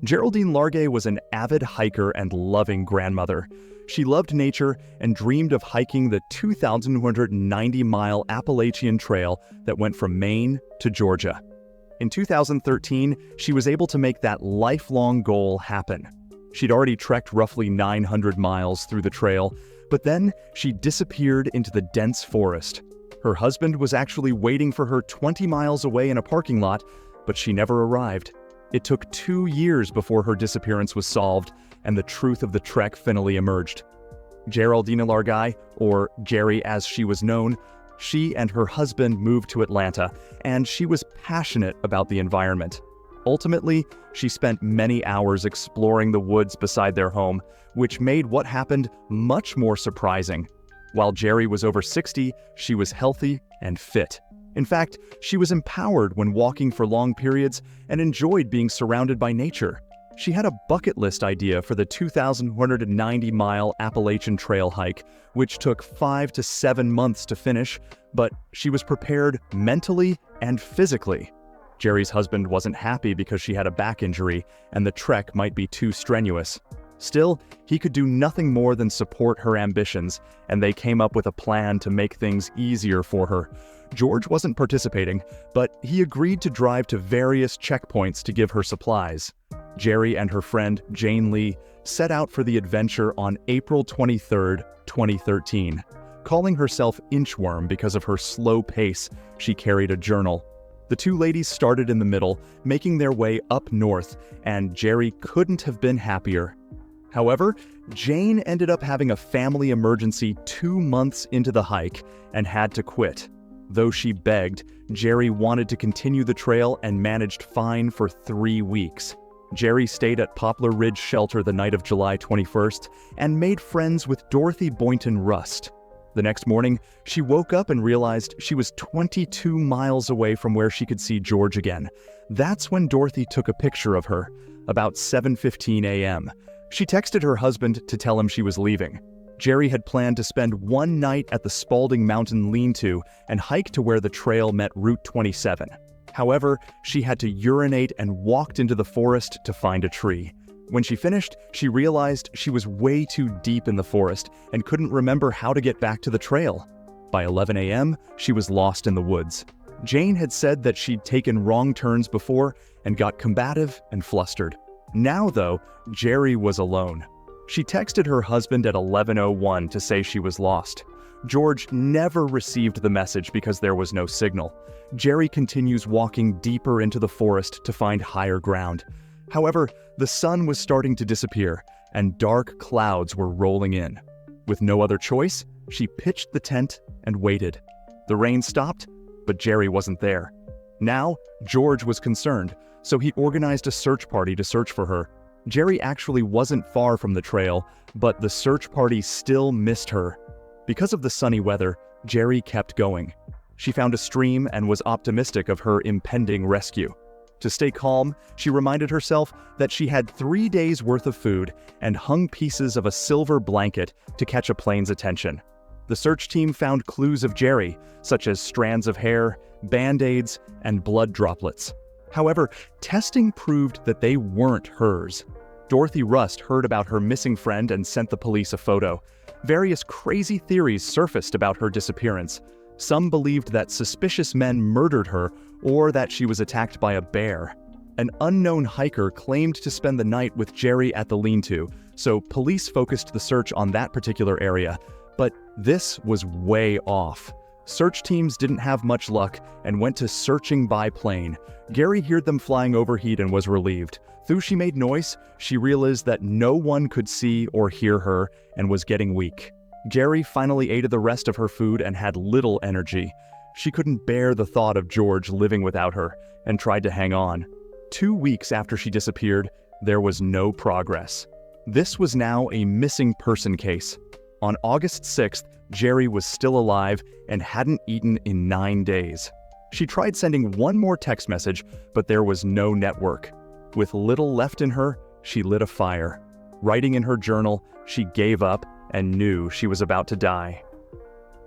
Geraldine Larg was an avid hiker and loving grandmother. She loved nature and dreamed of hiking the 2,190-mile Appalachian Trail that went from Maine to Georgia. In 2013, she was able to make that lifelong goal happen. She'd already trekked roughly 900 miles through the trail, but then she disappeared into the dense forest. Her husband was actually waiting for her 20 miles away in a parking lot, but she never arrived. It took 2 years before her disappearance was solved, and the truth of the trek finally emerged. Geraldine Larg, or Geri as she was known, she and her husband moved to Atlanta, and she was passionate about the environment. Ultimately, she spent many hours exploring the woods beside their home, which made what happened much more surprising. While Geri was over 60, she was healthy and fit. In fact, she was empowered when walking for long periods and enjoyed being surrounded by nature. She had a bucket list idea for the 2,190-mile Appalachian Trail hike, which took 5 to 7 months to finish, but she was prepared mentally and physically. Geri's husband wasn't happy because she had a back injury and the trek might be too strenuous. Still, he could do nothing more than support her ambitions, and they came up with a plan to make things easier for her. George wasn't participating, but he agreed to drive to various checkpoints to give her supplies. Geri and her friend Jane Lee set out for the adventure on April 23, 2013. Calling herself Inchworm because of her slow pace, she carried a journal. The two ladies started in the middle, making their way up north, and Geri couldn't have been happier. However, Jane ended up having a family emergency 2 months into the hike and had to quit. Though she begged, Geri wanted to continue the trail and managed fine for 3 weeks. Geri stayed at Poplar Ridge Shelter the night of July 21st and made friends with Dorothy Boynton Rust. The next morning, she woke up and realized she was 22 miles away from where she could see George again. That's when Dorothy took a picture of her, about 7:15 a.m. She texted her husband to tell him she was leaving. Geri had planned to spend one night at the Spalding Mountain lean-to and hike to where the trail met Route 27. However, she had to urinate and walked into the forest to find a tree. When she finished, she realized she was way too deep in the forest and couldn't remember how to get back to the trail. By 11 a.m., she was lost in the woods. Jane had said that she'd taken wrong turns before and got combative and flustered. Now, though, Geri was alone. She texted her husband at 11:01 to say she was lost. George never received the message because there was no signal. Geri continues walking deeper into the forest to find higher ground. However, the sun was starting to disappear, and dark clouds were rolling in. With no other choice, she pitched the tent and waited. The rain stopped, but Geri wasn't there. Now, George was concerned, so he organized a search party to search for her. Geri actually wasn't far from the trail, but the search party still missed her. Because of the sunny weather, Geri kept going. She found a stream and was optimistic of her impending rescue. To stay calm, she reminded herself that she had 3 days' worth of food and hung pieces of a silver blanket to catch a plane's attention. The search team found clues of Geri, such as strands of hair, band-aids, and blood droplets. However, testing proved that they weren't hers. Dorothy Rust heard about her missing friend and sent the police a photo. Various crazy theories surfaced about her disappearance. Some believed that suspicious men murdered her or that she was attacked by a bear. An unknown hiker claimed to spend the night with Geri at the lean-to, so police focused the search on that particular area. But this was way off. Search teams didn't have much luck and went to searching by plane. Geri heard them flying overhead and was relieved. Though she made noise, she realized that no one could see or hear her and was getting weak. Geri finally ate the rest of her food and had little energy. She couldn't bear the thought of George living without her and tried to hang on. 2 weeks after she disappeared, there was no progress. This was now a missing person case. On August 6th, Geri was still alive and hadn't eaten in 9 days. She tried sending one more text message, but there was no network. With little left in her, she lit a fire. Writing in her journal, she gave up and knew she was about to die.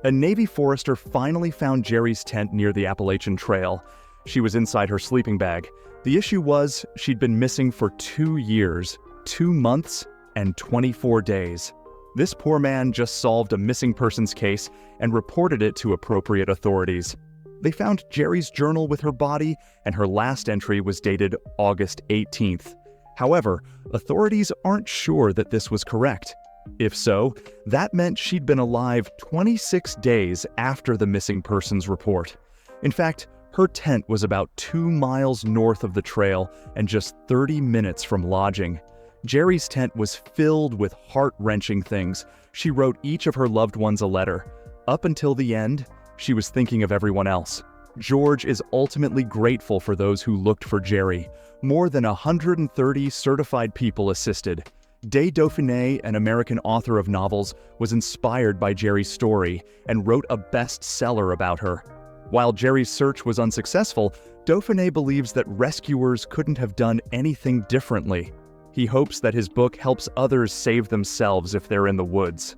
A Navy forester finally found Jerry's tent near the Appalachian Trail. She was inside her sleeping bag. The issue was she'd been missing for 2 years, 2 months, and 24 days. This poor man just solved a missing persons case and reported it to appropriate authorities. They found Jerry's journal with her body, and her last entry was dated August 18th. However, authorities aren't sure that this was correct. If so, that meant she'd been alive 26 days after the missing persons report. In fact, her tent was about 2 miles north of the trail and just 30 minutes from lodging. Jerry's tent was filled with heart-wrenching things. She wrote each of her loved ones a letter. Up until the end, she was thinking of everyone else. George is ultimately grateful for those who looked for Jerry. More than 130 certified people assisted. Des Dauphiné, an American author of novels, was inspired by Jerry's story and wrote a bestseller about her. While Jerry's search was unsuccessful, Dauphiné believes that rescuers couldn't have done anything differently. He hopes that his book helps others save themselves if they're in the woods.